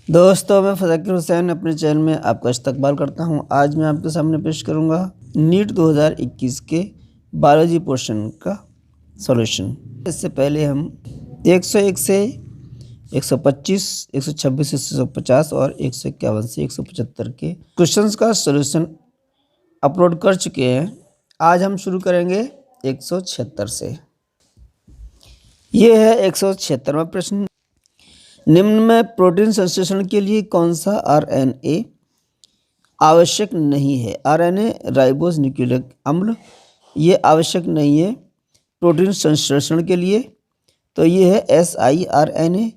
दोस्तों, मैं फ़ज़ाकिर हुसैन अपने चैनल में आपका इस्तकबाल करता हूं। आज मैं आपके सामने पेश करूंगा नीट 2021 के बायोलॉजी पोर्शन का सॉल्यूशन। इससे पहले हम 101 से 125, 126 से 150 और 151 से 175 के क्वेश्चंस का सॉल्यूशन अपलोड कर चुके हैं। आज हम शुरू करेंगे 176 से। ये है 176वां प्रश्न। निम्न में प्रोटीन संश्लेषण के लिए कौन सा आरएनए आवश्यक नहीं है? आरएनए राइबोज न्यूक्लिक अम्ल ये आवश्यक नहीं है प्रोटीन संश्लेषण के लिए। तो ये है siRNA,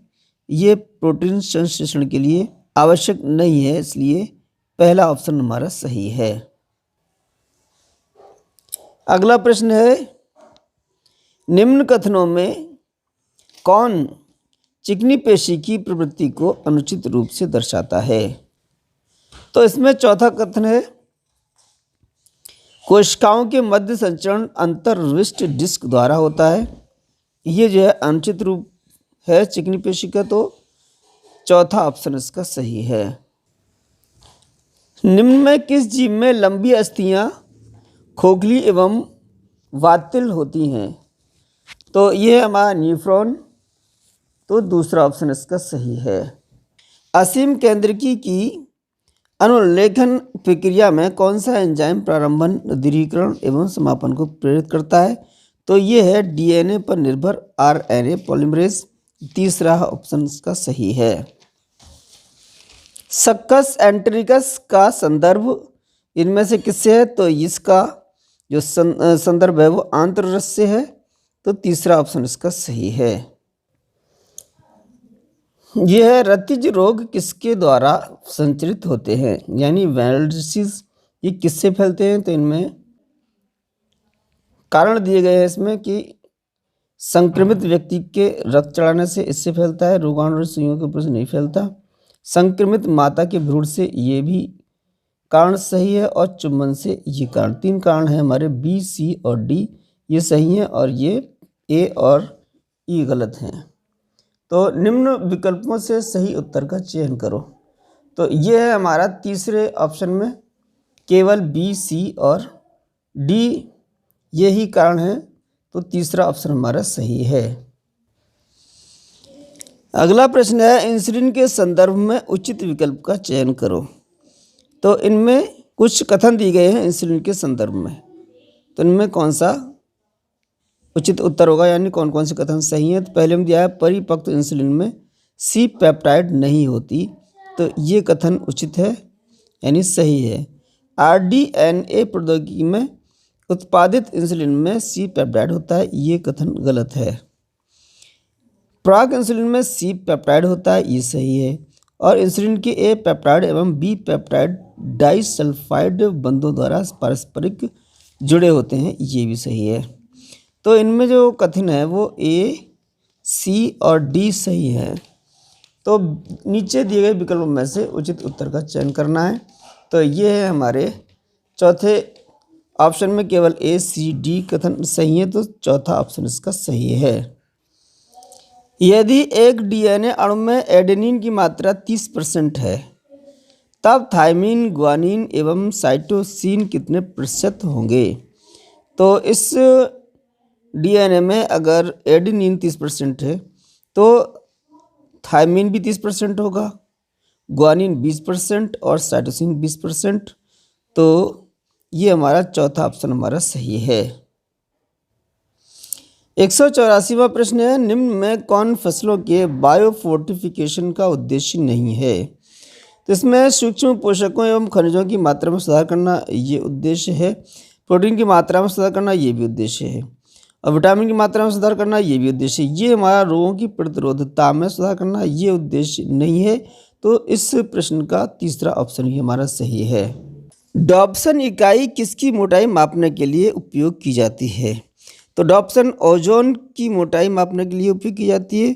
ये प्रोटीन संश्लेषण के लिए आवश्यक नहीं है, इसलिए पहला ऑप्शन हमारा सही है। अगला प्रश्न है, निम्न कथनों में कौन चिकनी पेशी की प्रवृत्ति को अनुचित रूप से दर्शाता है? तो इसमें चौथा कथन है, कोशिकाओं के मध्य संचरण अंतर्विष्ट डिस्क द्वारा होता है। ये जो है अनुचित रूप है चिकनी पेशी का, तो चौथा ऑप्शन इसका सही है। निम्न में किस जीव में लंबी अस्थियां खोखली एवं वातिल होती हैं? तो ये है हमारा न्यूफ्रॉन, तो दूसरा ऑप्शन इसका सही है। असीम केंद्रकी की अनुलेखन प्रक्रिया में कौन सा एंजाइम प्रारंभन, दृढ़ीकरण एवं समापन को प्रेरित करता है? तो ये है डीएनए पर निर्भर आरएनए पॉलीमरेज, तीसरा ऑप्शन इसका सही है। सक्कस एंटेरिकस का संदर्भ इनमें से किससे है? तो इसका जो संदर्भ है वो आंत्ररस से है, तो तीसरा ऑप्शन इसका सही है। यह रतिज रोग किसके द्वारा संचरित होते हैं? यानी वायरल डिसीज ये किससे फैलते हैं? तो इनमें कारण दिए गए हैं इसमें कि संक्रमित व्यक्ति के रक्त चढ़ाने से इससे फैलता है, रोगाणु और सुइयों के ऊपर से नहीं फैलता। संक्रमित माता के भ्रूण से ये भी कारण सही है, और चुंबन से ये कारण। तीन कारण हैं हमारे बी, सी और डी, ये सही हैं और ये ए और ई गलत हैं। तो निम्न विकल्पों से सही उत्तर का चयन करो। तो ये है हमारा तीसरे ऑप्शन में केवल बी, सी और डी यही कारण है, तो तीसरा ऑप्शन हमारा सही है। अगला प्रश्न है, इंसुलिन के संदर्भ में उचित विकल्प का चयन करो। तो इनमें कुछ कथन दिए गए हैं इंसुलिन के संदर्भ में, तो इनमें कौन सा उचित उत्तर होगा, यानी कौन कौन से कथन सही हैं? तो पहले में दिया है परिपक्व इंसुलिन में सी पेप्टाइड नहीं होती, तो ये कथन उचित है यानी सही है। आरडीएनए प्रौद्योगिकी में उत्पादित इंसुलिन में सी पेप्टाइड होता है, ये कथन गलत है। प्राक इंसुलिन में सी पेप्टाइड होता है, ये सही है। और इंसुलिन के ए पेप्टाइड एवं बी पेप्टाइड डाइसल्फाइड बंधों द्वारा पारस्परिक जुड़े होते हैं, ये भी सही है। तो इनमें जो कथन है वो ए, सी और डी सही है। तो नीचे दिए गए विकल्पों में से उचित उत्तर का चयन करना है। तो ये है हमारे चौथे ऑप्शन में केवल ए, सी, डी कथन सही है, तो चौथा ऑप्शन इसका सही है। यदि एक डीएनए अणु में एडेनिन की मात्रा 30% है, तब थाइमिन, ग्वानिन एवं साइटोसिन कितने प्रतिशत होंगे? तो इस डीएनए में अगर एडेनिन 30% है तो थाइमिन भी 30% होगा, ग्वानिन 20% और साइटोसिन 20%, तो ये हमारा चौथा ऑप्शन हमारा सही है। 184वां प्रश्न है, निम्न में कौन फसलों के बायोफोर्टिफिकेशन का उद्देश्य नहीं है? तो इसमें सूक्ष्म पोषकों एवं खनिजों की मात्रा में सुधार करना ये उद्देश्य है, प्रोटीन की मात्रा में सुधार करना ये भी उद्देश्य है, और विटामिन की मात्रा में सुधार करना ये भी उद्देश्य है। ये हमारा रोगों की प्रतिरोधकता में सुधार करना ये उद्देश्य नहीं है, तो इस प्रश्न का तीसरा ऑप्शन ही हमारा सही है। डॉप्सन इकाई किसकी मोटाई मापने के लिए उपयोग की जाती है? तो डॉप्सन ओजोन की मोटाई मापने के लिए उपयोग की जाती है,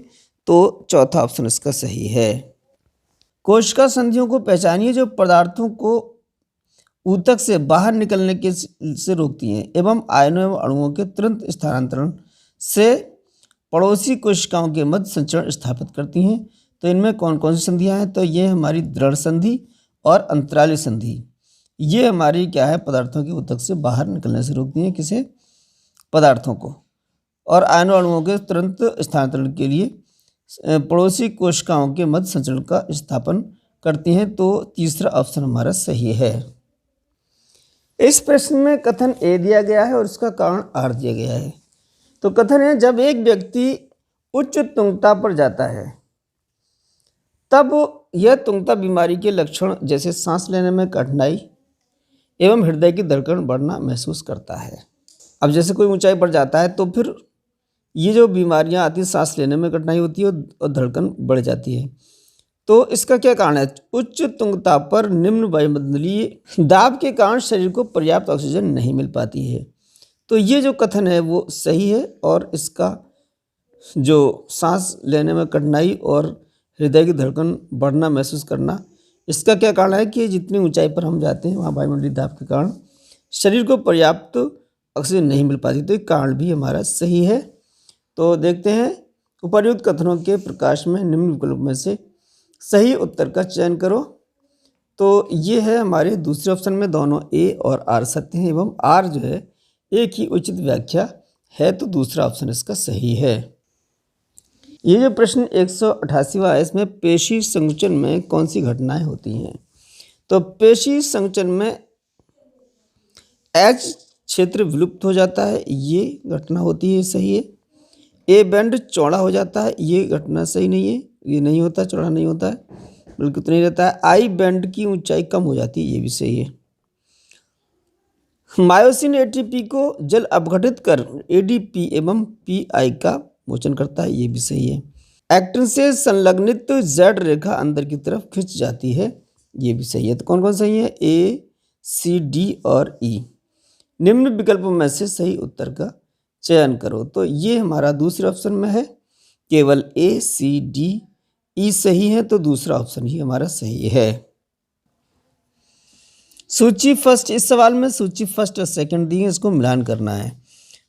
तो चौथा ऑप्शन इसका सही है। कोशिका संधियों को पहचानिए जो पदार्थों को ऊतक से बाहर निकलने के से रोकती हैं एवं आयनों एवं अणुओं के तुरंत स्थानांतरण से पड़ोसी कोशिकाओं के मध्य संचरण स्थापित करती हैं। तो इनमें कौन कौन सी संधियाँ हैं? तो ये हमारी दृढ़ संधि और अंतराली संधि। ये हमारी क्या है, पदार्थों के ऊतक से बाहर निकलने से रोकती हैं, किसे? पदार्थों को। और आयनों अणुओं के तुरंत स्थानांतरण के लिए पड़ोसी कोशिकाओं के मध्य संचरण का स्थापन करती हैं। तो तीसरा ऑप्शन हमारा सही है। इस प्रश्न में कथन ए दिया गया है और इसका कारण आर दिया गया है। तो कथन है, जब एक व्यक्ति उच्च तुंगता पर जाता है तब यह तुंगता बीमारी के लक्षण जैसे सांस लेने में कठिनाई एवं हृदय की धड़कन बढ़ना महसूस करता है। अब जैसे कोई ऊंचाई पर जाता है तो फिर ये जो बीमारियां आती हैं, सांस लेने में कठिनाई होती है और धड़कन बढ़ जाती है। तो इसका क्या कारण है? उच्च तुंगता पर निम्न वायुमंडलीय दाब के कारण शरीर को पर्याप्त ऑक्सीजन नहीं मिल पाती है। तो ये जो कथन है वो सही है और इसका जो सांस लेने में कठिनाई और हृदय की धड़कन बढ़ना महसूस करना, इसका क्या कारण है कि जितनी ऊंचाई पर हम जाते हैं वहाँ वायुमंडलीय दाब के कारण शरीर को पर्याप्त ऑक्सीजन नहीं मिल पाती। तो ये कारण भी हमारा सही है। तो देखते हैं, उपर्युक्त कथनों के प्रकाश में निम्न विकल्प में से सही उत्तर का चयन करो। तो ये है हमारे दूसरे ऑप्शन में दोनों ए और आर सत्य हैं एवं आर जो है एक ही उचित व्याख्या है। तो दूसरा ऑप्शन इसका सही है। ये जो प्रश्न 188वां है, इसमें पेशी संकुचन में कौन सी घटनाएं होती हैं? तो पेशी संकुचन में एच क्षेत्र विलुप्त हो जाता है, ये घटना होती है, सही है। ए बैंड चौड़ा हो जाता है, ये घटना सही नहीं है, ये नहीं होता, चौड़ा नहीं होता है, बल्कि उतना ही रहता है। आई बैंड की ऊंचाई कम हो जाती है, ये भी सही है। मायोसिन एटीपी को जल अपघटित कर एडीपी एवं पीआई का मोचन करता है, ये भी सही है। एक्टिन से संलग्नित जेड रेखा अंदर की तरफ खिंच जाती है, ये भी सही है। तो कौन कौन सही है? ए, सी, डी और ई। निम्न विकल्पों में से सही उत्तर का चयन करो। तो ये हमारा दूसरे ऑप्शन में है, केवल ए, सी, डी, ई सही है। तो दूसरा ऑप्शन ही हमारा सही है। सूची फर्स्ट, इस सवाल में सूची फर्स्ट और सेकंड दी है, इसको मिलान करना है।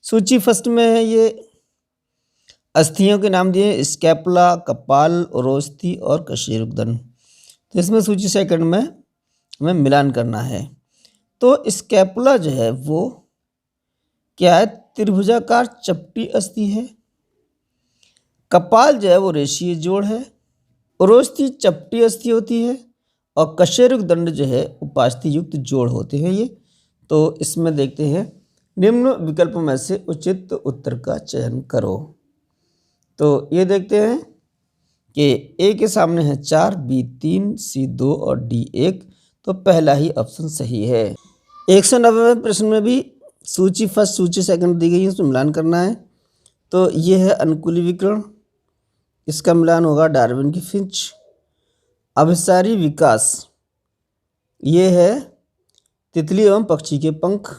सूची फर्स्ट में है ये अस्थियों के नाम दिए, स्कैपुला, कपाल, ओरोस्थि और कशेरुकदंड। तो इसमें सूची सेकंड में हमें मिलान करना है। तो स्कैपुला जो है वो क्या है? त्रिभुजाकार चपटी अस्थि है। कपाल जो है वो रेशीय जोड़ है। ओरोस्थि चपटी अस्थि होती है और कशेरुकदंड जो है उपास्थि युक्त जोड़ होते हैं ये। तो इसमें देखते हैं, निम्न विकल्पों में से उचित उत्तर का चयन करो। तो ये देखते हैं कि ए के सामने है 4, बी 3, सी 2 और डी 1। तो पहला ही ऑप्शन सही है। 190वें प्रश्न में भी सूची फर्स्ट सूची सेकंड दी गई है, उसमें मिलान करना है। तो ये है अनुकूली विकर्ण, इसका मिलान होगा डार्विन की फिंच। अभिसारी विकास, ये है तितली एवं पक्षी के पंख।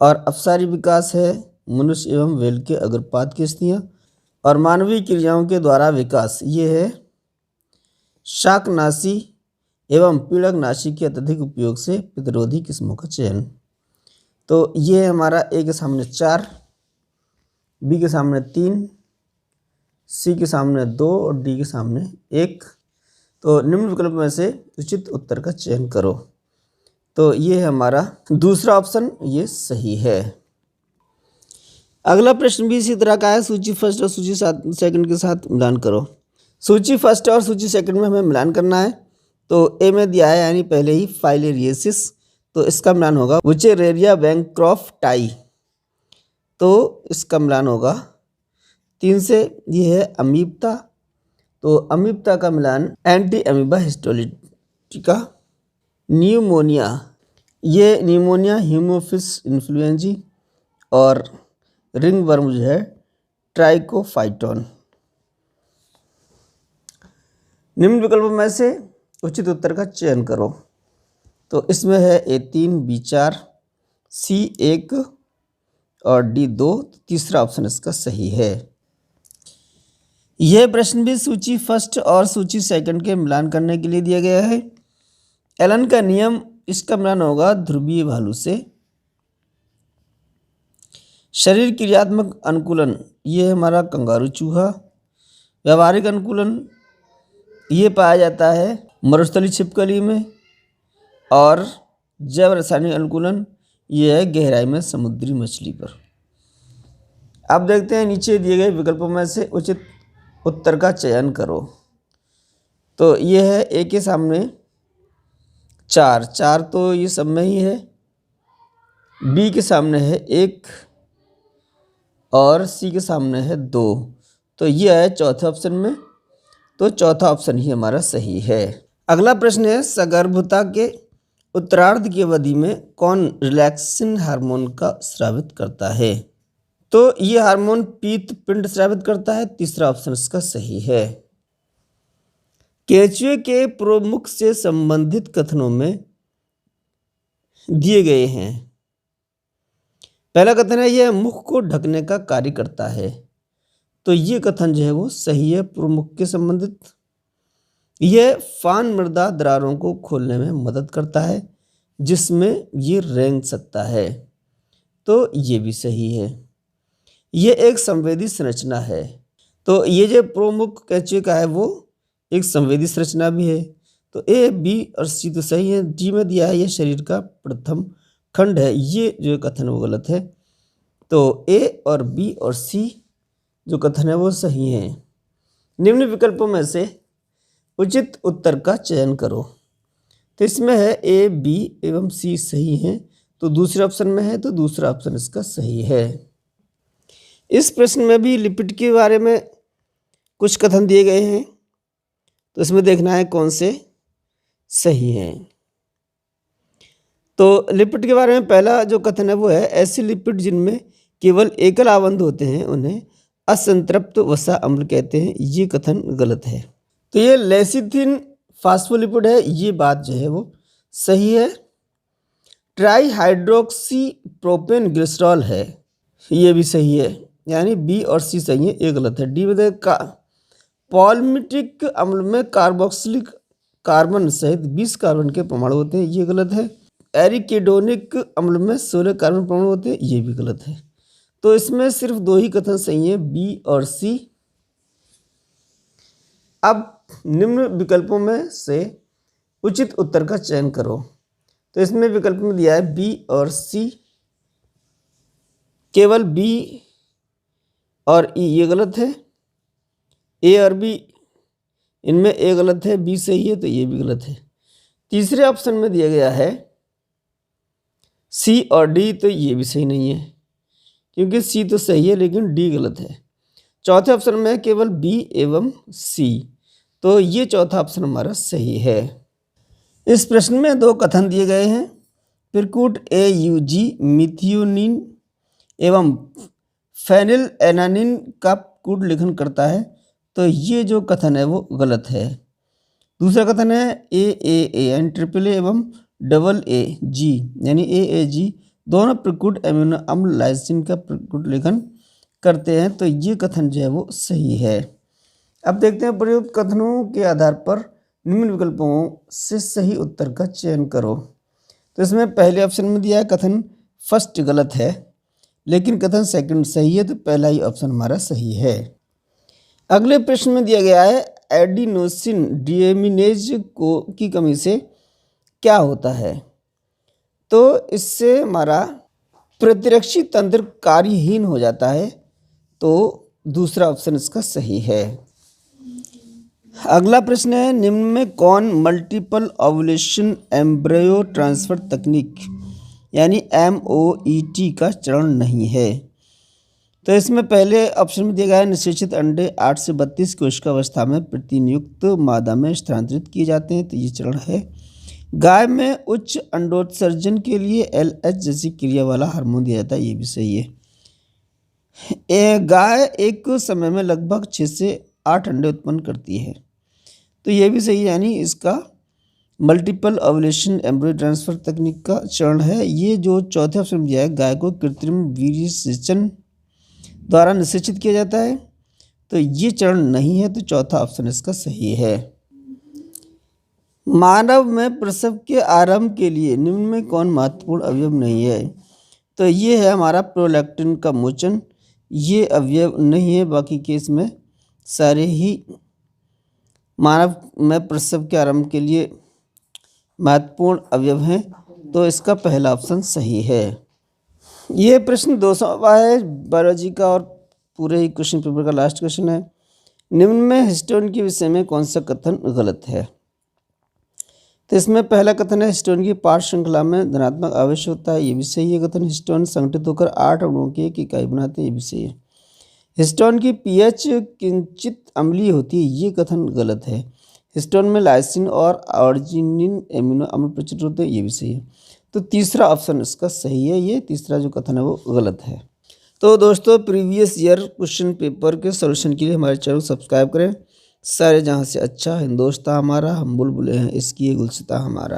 और अपसारी विकास है मनुष्य एवं व्हेल के अग्रपाद की अस्थियाँ। और मानवीय क्रियाओं के द्वारा विकास, ये है शाकनाशी एवं पीड़कनाशी के अत्यधिक उपयोग से प्रतिरोधी किस्मों का चयन। तो ये है हमारा ए के सामने 4, बी के सामने 3, सी के सामने 2 और डी के सामने 1। तो निम्न विकल्प में से उचित उत्तर का चयन करो। तो ये है हमारा दूसरा ऑप्शन, ये सही है। अगला प्रश्न भी इसी तरह का है, सूची फर्स्ट और सूची सेकंड के साथ मिलान करो। सूची फर्स्ट और सूची सेकंड में हमें मिलान करना है। तो ए में दिया है यानी पहले ही फाइलेरियसिस, तो इसका मिलान होगा वुचेरेरिया बैंक्रॉफ्टाई। तो इसका मिलान होगा 3 से। ये है अमीबता, तो अमीबता का मिलान एंटी अमीबा हिस्टोलिटिका। न्यूमोनिया, ये न्यूमोनिया हीमोफिलस इन्फ्लुएंजी। और रिंग वर्म जो है ट्राइकोफाइटोन। निम्न विकल्पों में से उचित उत्तर का चयन करो। तो इसमें है A3, B4, C1 और D2। तीसरा ऑप्शन इसका सही है। यह प्रश्न भी सूची फर्स्ट और सूची सेकंड के मिलान करने के लिए दिया गया है। एलन का नियम, इसका मिलान होगा ध्रुवीय भालू से। शरीर क्रियात्मक अनुकूलन, ये हमारा कंगारू चूहा। व्यवहारिक अनुकूलन ये पाया जाता है मरुस्थलीय छिपकली में, और जैव रासायनिक अनुकूलन ये है गहराई में समुद्री मछली पर। अब देखते हैं नीचे दिए गए विकल्पों में से उचित उत्तर का चयन करो। तो ये है ए के सामने 4 तो ये सब में ही है, बी के सामने है 1 और सी के सामने है 2। तो ये है चौथे ऑप्शन में, तो चौथा ऑप्शन ही हमारा सही है। अगला प्रश्न है सगर्भता के उत्तरार्ध की अवधि में कौन रिलैक्सिन हार्मोन का स्रावित करता है? तो ये हार्मोन पीत पिंड स्रावित करता है। तीसरा ऑप्शन इसका सही है। केचुए के प्रमुख से संबंधित कथनों में दिए गए हैं। पहला कथन है यह मुख को ढकने का कार्य करता है। तो ये कथन जो है वो सही है प्रमुख के संबंधित। यह फान मृदा दरारों को खोलने में मदद करता है जिसमें ये रेंग सकता है। तो ये भी सही है। यह एक संवेदी संरचना है। तो ये जो प्रमुख केचुए का है वो एक संवेदी संरचना भी है। तो ए, बी और सी तो सही है। डी में दिया है यह शरीर का प्रथम खंड है, ये जो कथन वो गलत है। तो ए और बी और सी जो कथन है वो सही है। निम्न विकल्पों में से उचित उत्तर का चयन करो। तो इसमें है ए, बी एवं सी सही हैं। तो दूसरे ऑप्शन में है, तो दूसरा ऑप्शन इसका सही है। इस प्रश्न में भी लिपिड के बारे में कुछ कथन दिए गए हैं, तो इसमें देखना है कौन से सही हैं। तो लिपिड के बारे में पहला जो कथन है वो है ऐसे लिपिड जिनमें केवल एकल आबंध होते हैं उन्हें असंतृप्त वसा अम्ल कहते हैं। ये कथन गलत है। तो ये लेसिथिन फास्फोलिपिड है, ये बात जो है वो सही है। ट्राई हाइड्रोक्सी प्रोपेन ग्लिसरॉल है, ये भी सही है। यानी बी और सी सही है, ये गलत है। डी में पॉलमिटिक अम्ल में कार्बोक्सिलिक कार्बन सहित 20 कार्बन के परमाणु होते हैं, ये गलत है। एरिकेडोनिक अम्ल में 16 कार्बन परमाणु होते हैं, ये भी गलत है। तो इसमें सिर्फ 2 ही कथन सही है, बी और सी। अब निम्न विकल्पों में से उचित उत्तर का चयन करो। तो इसमें विकल्प में दिया है बी और सी, केवल बी और ई ये गलत है। ए और बी इनमें ए गलत है, बी सही है, तो ये भी गलत है। तीसरे ऑप्शन में दिया गया है सी और डी, तो ये भी सही नहीं है क्योंकि सी तो सही है लेकिन डी गलत है। चौथे ऑप्शन में केवल बी एवं सी, तो ये चौथा ऑप्शन हमारा सही है। इस प्रश्न में 2 कथन दिए गए हैं। पिरकुट AUG मिथियोनिन एवं फेनिल एनानिन का कूट लेखन करता है, तो ये जो कथन है वो गलत है। दूसरा कथन है AAA यानी ट्रिपल ए एवं डबल AG यानी AAG दोनों प्रकुट एमिनो अम्ल लाइसिन का प्रकुट लेखन करते हैं, तो ये कथन जो है वो सही है। अब देखते हैं प्रयुक्त कथनों के आधार पर निम्न विकल्पों से सही उत्तर का चयन करो। तो इसमें पहले ऑप्शन में दिया है कथन फर्स्ट गलत है, लेकिन कथन सेकंड सही है, तो पहला ही ऑप्शन हमारा सही है। अगले प्रश्न में दिया गया है एडिनोसिन डीएमिनेज की कमी से क्या होता है? तो इससे हमारा प्रतिरक्षी तंत्र कार्यहीन हो जाता है, तो दूसरा ऑप्शन इसका सही है। अगला प्रश्न है निम्न में कौन मल्टीपल ओवुलेशन एम्ब्रियो ट्रांसफर तकनीक यानी MOET का चरण नहीं है? तो इसमें पहले ऑप्शन में दिया गया है निषेचित अंडे 8 से 32 कोशिकावस्था में प्रतिनियुक्त मादा में स्थानांतरित किए जाते हैं, तो ये चरण है। गाय में उच्च अंडोत्सर्जन के लिए LH जैसी क्रिया वाला हार्मोन दिया जाता है, ये भी सही है। गाय एक समय में लगभग 6 से 8 अंडे उत्पन्न करती है, तो ये भी सही है। यानी इसका मल्टीपल ओवुलेशन एम्ब्रियो ट्रांसफर तकनीक का चरण है। ये जो चौथे ऑप्शन में दिया है गाय को कृत्रिम वीर्यसेचन द्वारा निषेचित किया जाता है, तो ये चरण नहीं है, तो चौथा ऑप्शन इसका सही है। मानव में प्रसव के आरंभ के लिए निम्न में कौन महत्वपूर्ण अवयव नहीं है? तो ये है हमारा प्रोलैक्टिन का मोचन, ये अवयव नहीं है, बाकी केस में सारे ही मानव में प्रसव के आरंभ के लिए महत्वपूर्ण अवयव हैं, तो इसका पहला ऑप्शन सही है। ये प्रश्न 200वां है बायोलॉजी का और पूरे ही क्वेश्चन पेपर का लास्ट क्वेश्चन है। निम्न में हिस्टोन के विषय में कौन सा कथन गलत है? तो इसमें पहला कथन है हिस्टोन की पार्श्व श्रृंखला में धनात्मक आवेश होता है, ये भी सही है कथन। हिस्टोन संगठित होकर 8 अणुओं की एक इकाई बनाते हैं, ये भी सही है। हिस्टोन की पीएच किंचित अम्लीय होती है, ये कथन गलत है। हिस्टोन में लाइसिन और आर्जिनिन एमिनो अम्ल प्रचुर होते हैं, ये भी सही है। तो तीसरा ऑप्शन इसका सही है, ये तीसरा जो कथन है वो गलत है। तो दोस्तों प्रीवियस ईयर क्वेश्चन पेपर के सॉल्यूशन के लिए हमारे चैनल को सब्सक्राइब करें। सारे जहाँ से अच्छा हिंदोस्तान हमारा, हम बुलबुलें हैं इसकी ये गुलसिता हमारा।